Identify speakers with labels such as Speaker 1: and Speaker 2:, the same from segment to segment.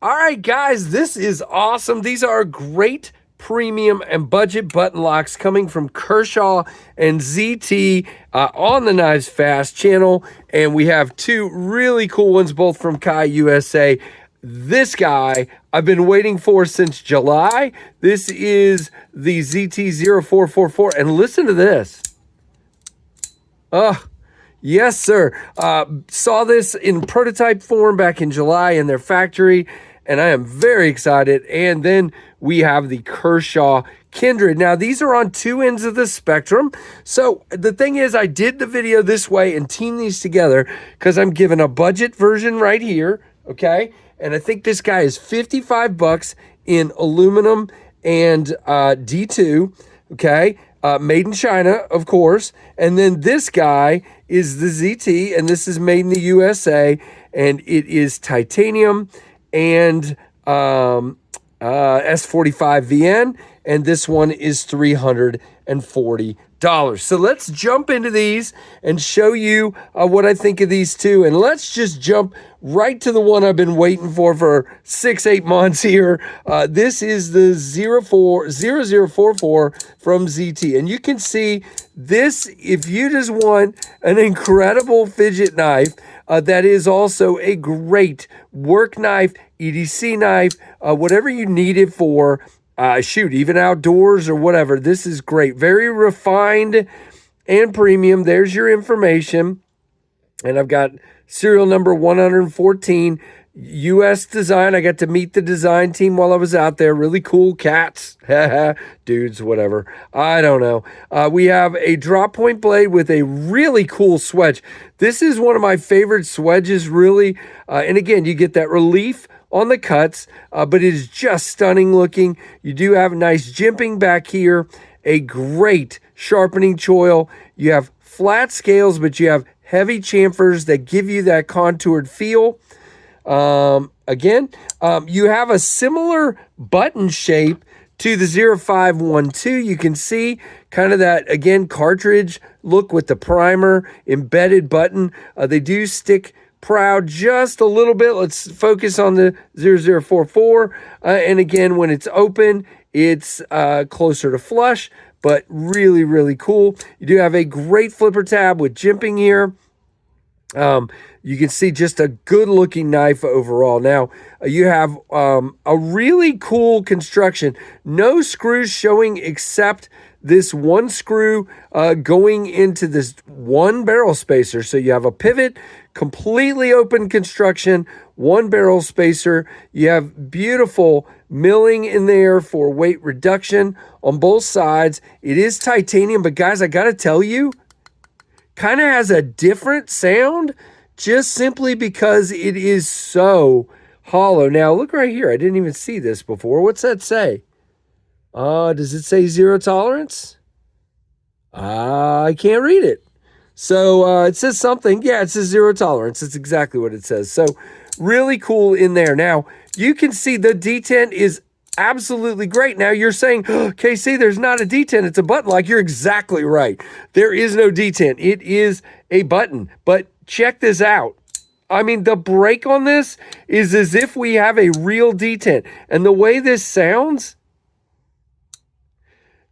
Speaker 1: All right, guys, this is awesome. These are great premium and budget button locks coming from Kershaw and ZT on the Knives Fast channel. And we have two really cool ones, both from Kai USA. This guy I've been waiting for since July. This is the ZT0444. And listen to this. Yes, sir. Saw this in prototype form back in July in their factory, and I am very excited. And then we have the Kershaw Kindred. Now, these are on two ends of the spectrum. So the thing is, I did the video this way and teamed these together because I'm given a budget version right here, okay? And I think this guy is 55 bucks in aluminum and D2, okay? Made in China, of course. And then this guy is the ZT, and this is made in the USA, and it is titanium and S45VN, and this one is $340. So let's jump into these and show you what I think of these two. And let's just jump right to the one I've been waiting for 6-8 months here. This is the 0044 from ZT. And you can see this, if you just want an incredible fidget knife, that is also a great work knife, EDC knife, whatever you need it for. Shoot, even outdoors or whatever. This is great. Very refined and premium. There's your information. And I've got serial number 114, U.S. design. I got to meet the design team while I was out there. Really cool cats. Dudes, whatever. I don't know. We have a drop point blade with a really cool swedge. This is one of my favorite swedges, really. And again, you get that relief on the cuts, but it is just stunning looking. You do have nice jimping back here, a great sharpening choil. You have flat scales, but you have heavy chamfers that give you that contoured feel. Again, you have a similar button shape to the 0512. You can see kind of that, again, cartridge look with the primer, embedded button. They do stick proud just a little bit. Let's focus on the 0044. And again, when it's open, it's closer to flush, but really, really cool. You do have a great flipper tab with jimping here. You can see just a good looking knife overall. Now, you have a really cool construction. No screws showing except this one screw going into this one barrel spacer. So you have a pivot, completely open construction, one barrel spacer. You have beautiful milling in there for weight reduction on both sides. It is titanium, but guys, I got to tell you, kind of has a different sound just simply because it is so hollow. Now, look right here. I didn't even see this before. What's that say? Does it say zero tolerance? I can't read it. So it says something. Yeah, it says zero tolerance. That's exactly what it says. So really cool in there. Now, you can see the detent is absolutely great. Now, you're saying, oh, KC, there's not a detent. It's a button lock. You're exactly right. There is no detent. It is a button. But check this out. I mean, the break on this is as if we have a real detent. And the way this sounds,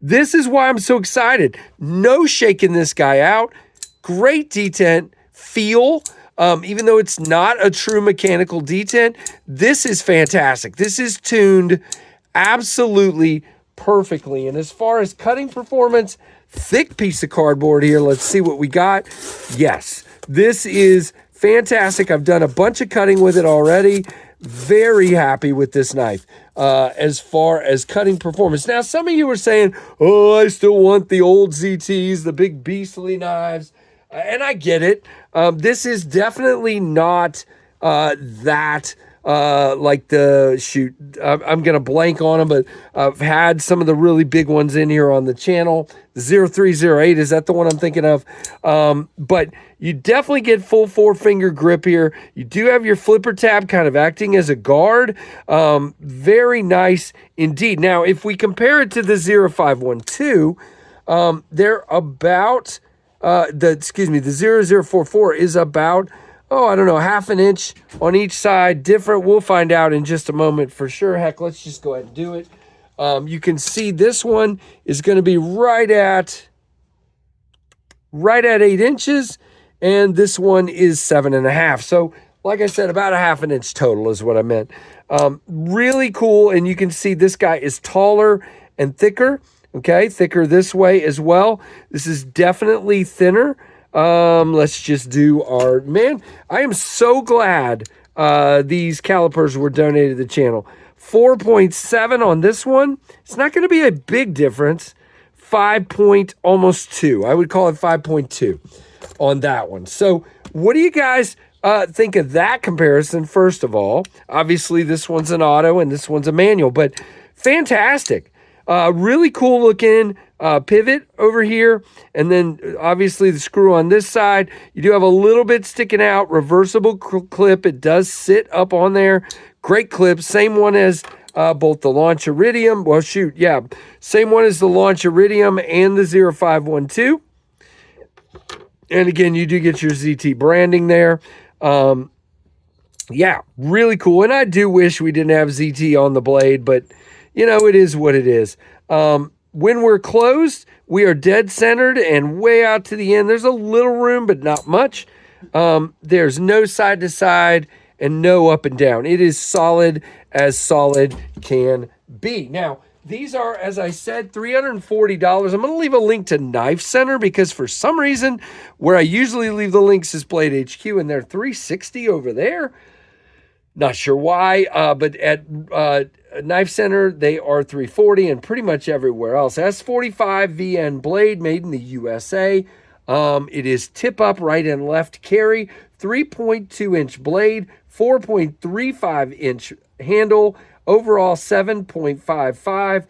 Speaker 1: this is why I'm so excited. No shaking this guy out. Great detent feel. Even though it's not a true mechanical detent, this is fantastic. This is tuned absolutely perfectly. And as far as cutting performance, thick piece of cardboard here. Let's see what we got. Yes, this is fantastic. I've done a bunch of cutting with it already. Very happy with this knife as far as cutting performance. Now, some of you were saying, oh, I still want the old ZTs, the big beastly knives. And I get it. This is definitely not that like the, shoot, I'm going to blank on them, but I've had some of the really big ones in here on the channel. The 0308, is that the one I'm thinking of? But you definitely get full 4-finger grip here. You do have your flipper tab kind of acting as a guard. Very nice indeed. Now, if we compare it to the 0512, they're about... the 0044 is about oh, I don't know, half an inch on each side, different. We'll find out in just a moment for sure. Heck, let's just go ahead and do it. You can see this one is going to be right at 8 inches, and this one is 7.5. So, like I said, about a half an inch total is what I meant. Really cool, and you can see this guy is taller and thicker. Okay, thicker this way as well. This is definitely thinner. Let's just do our, man, I am so glad these calipers were donated to the channel. 4.7 on this one. It's not going to be a big difference. 5.2. I would call it 5.2 on that one. So what do you guys think of that comparison? First of all, obviously this one's an auto and this one's a manual, but fantastic. Really cool looking pivot over here. And then obviously the screw on this side. You do have a little bit sticking out, reversible clip. It does sit up on there. Great clip. Same one as both the Launch Iridium. Well, shoot, yeah. Same one as the Launch Iridium and the 0512. And again, you do get your ZT branding there. Yeah, really cool. And I do wish we didn't have ZT on the blade, but you know, it is what it is. When we're closed, we are dead centered and way out to the end. There's a little room, but not much. There's no side to side and no up and down. It is solid as solid can be. Now, these are, as I said, $340. I'm going to leave a link to Knife Center because for some reason, where I usually leave the links is Blade HQ, and they're $360 over there. Not sure why, but at Knife Center, they are $340, and pretty much everywhere else. S45 VN blade made in the USA. It is tip up, right and left carry, 3.2 inch blade, 4.35 inch handle, overall 7.55,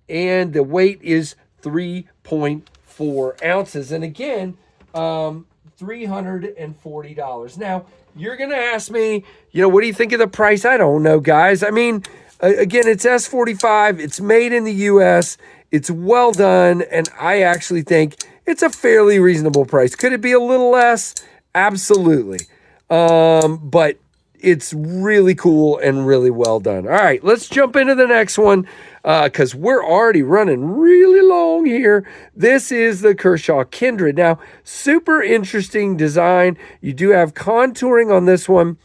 Speaker 1: and the weight is 3.4 ounces. And again, $340. Now, you're going to ask me, you know, what do you think of the price? I don't know, guys. I mean, again, it's S45. It's made in the U.S. It's well done, and I actually think it's a fairly reasonable price. Could it be a little less? Absolutely. But it's really cool and really well done. All right, let's jump into the next one because we're already running really long here. This is the Kershaw Kindred. Now, super interesting design. You do have contouring on this one.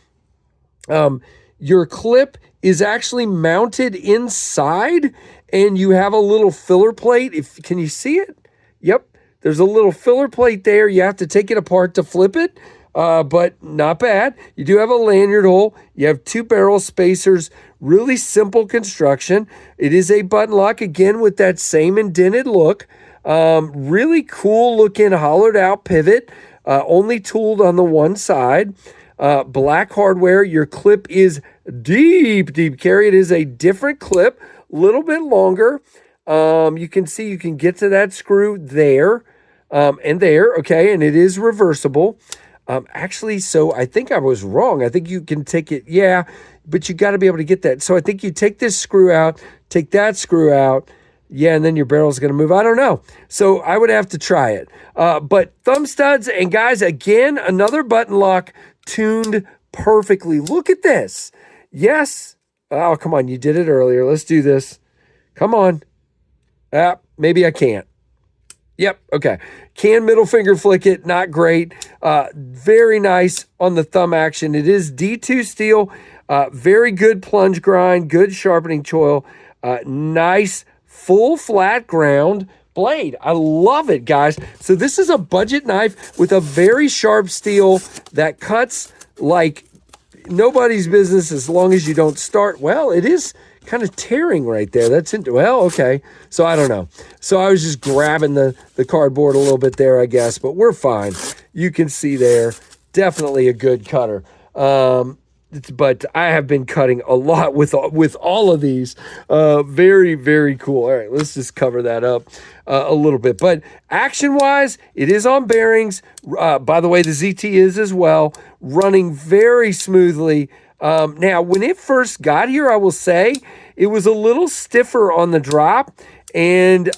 Speaker 1: Your clip is actually mounted inside, and you have a little filler plate. Can you see it? Yep, there's a little filler plate there. You have to take it apart to flip it. But not bad. You do have a lanyard hole. You have 2 barrel spacers. Really simple construction. It is a button lock, again, with that same indented look. Really cool looking hollowed out pivot. Only tooled on the one side. Black hardware. Your clip is deep carry. It is a different clip, a little bit longer. You can see you can get to that screw there and there. Okay, and it is reversible. Actually, so I think I was wrong. I think you can take it, yeah, but you got to be able to get that. So I think you take this screw out, take that screw out, yeah, and then your barrel is going to move. I don't know. So I would have to try it. But thumb studs, and guys, again, another button lock tuned perfectly. Look at this. Yes. Oh, come on. You did it earlier. Let's do this. Come on. Maybe I can't. Yep, okay. Can middle finger flick it, not great. Very nice on the thumb action. It is D2 steel, very good plunge grind, good sharpening choil, nice full flat ground blade. I love it, guys. So this is a budget knife with a very sharp steel that cuts like nobody's business as long as you don't start. Well, it is kind of tearing right there. That's into, well, okay. So I don't know. So I was just grabbing the cardboard a little bit there, I guess, but we're fine. You can see there, definitely a good cutter. But I have been cutting a lot with all of these. Very, very cool. All right, let's just cover that up a little bit. But action-wise, it is on bearings. By the way, the ZT is as well, running very smoothly. Now, when it first got here, I will say it was a little stiffer on the drop, and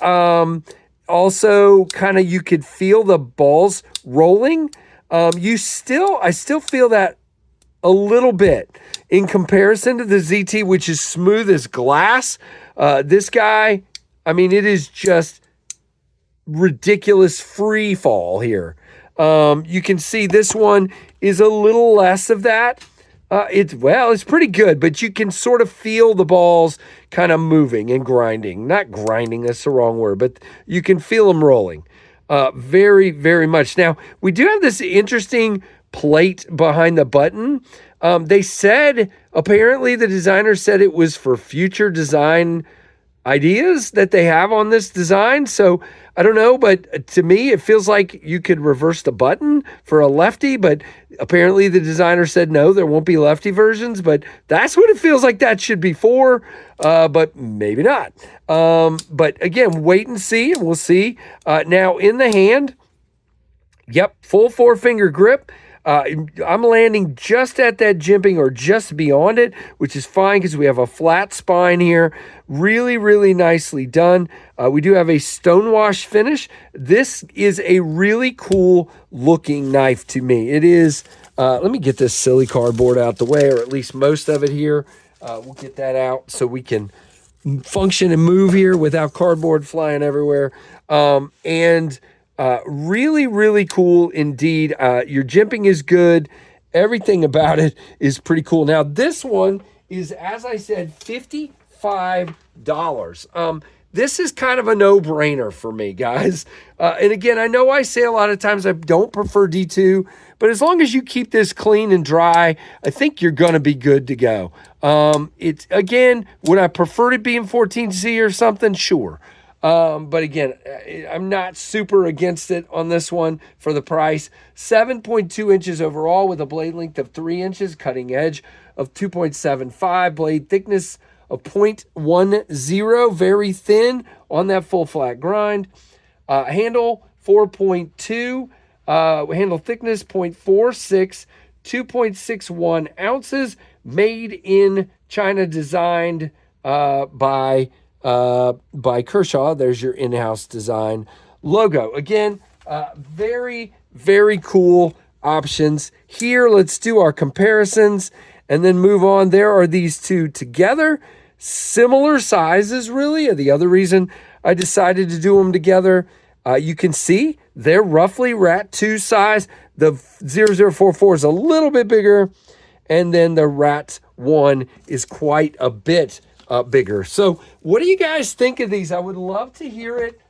Speaker 1: also kind of you could feel the balls rolling. I still feel that a little bit in comparison to the ZT, which is smooth as glass. This guy, I mean, it is just ridiculous free fall here. You can see this one is a little less of that. It's pretty good, but you can sort of feel the balls kind of moving and grinding. Not grinding, that's the wrong word, but you can feel them rolling very, very much. Now, we do have this interesting plate behind the button. They said, apparently the designer said it was for future design ideas that they have on this design. So I don't know, but to me, it feels like you could reverse the button for a lefty, but apparently the designer said, no, there won't be lefty versions, but that's what it feels like that should be for, but maybe not. But again, wait and see, and we'll see. Now in the hand, yep, full 4-finger grip. I'm landing just at that jimping or just beyond it, which is fine because we have a flat spine here. Really, really nicely done. We do have a stonewash finish. This is a really cool looking knife to me. It is, let me get this silly cardboard out the way, or at least most of it here. We'll get that out so we can function and move here without cardboard flying everywhere. Really, really cool indeed. Your jimping is good. Everything about it is pretty cool. Now, this one is, as I said, $55. This is kind of a no-brainer for me, guys. And again, I know I say a lot of times I don't prefer D2, but as long as you keep this clean and dry, I think you're going to be good to go. It's, again, would I prefer it being 14C or something? Sure. But again, I'm not super against it on this one for the price. 7.2 inches overall with a blade length of 3 inches, cutting edge of 2.75, blade thickness of 0.10, very thin on that full flat grind. Handle 4.2, handle thickness 0.46, 2.61 ounces, made in China, designed by Kershaw. There's your in-house design logo. Again, very, very cool options. Here, let's do our comparisons and then move on. There are these two together. Similar sizes, really. The other reason I decided to do them together, you can see they're roughly Rat 2 size. The 0044 is a little bit bigger, and then the Rat 1 is quite a bit bigger. So what do you guys think of these? I would love to hear it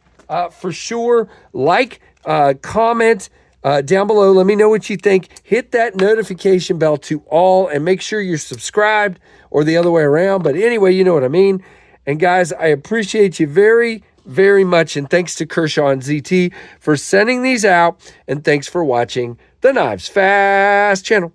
Speaker 1: for sure. Like, comment down below. Let me know what you think. Hit that notification bell to all and make sure you're subscribed, or the other way around. But anyway, you know what I mean. And guys, I appreciate you very, very much. And thanks to Kershaw and ZT for sending these out. And thanks for watching the Knives Fast channel.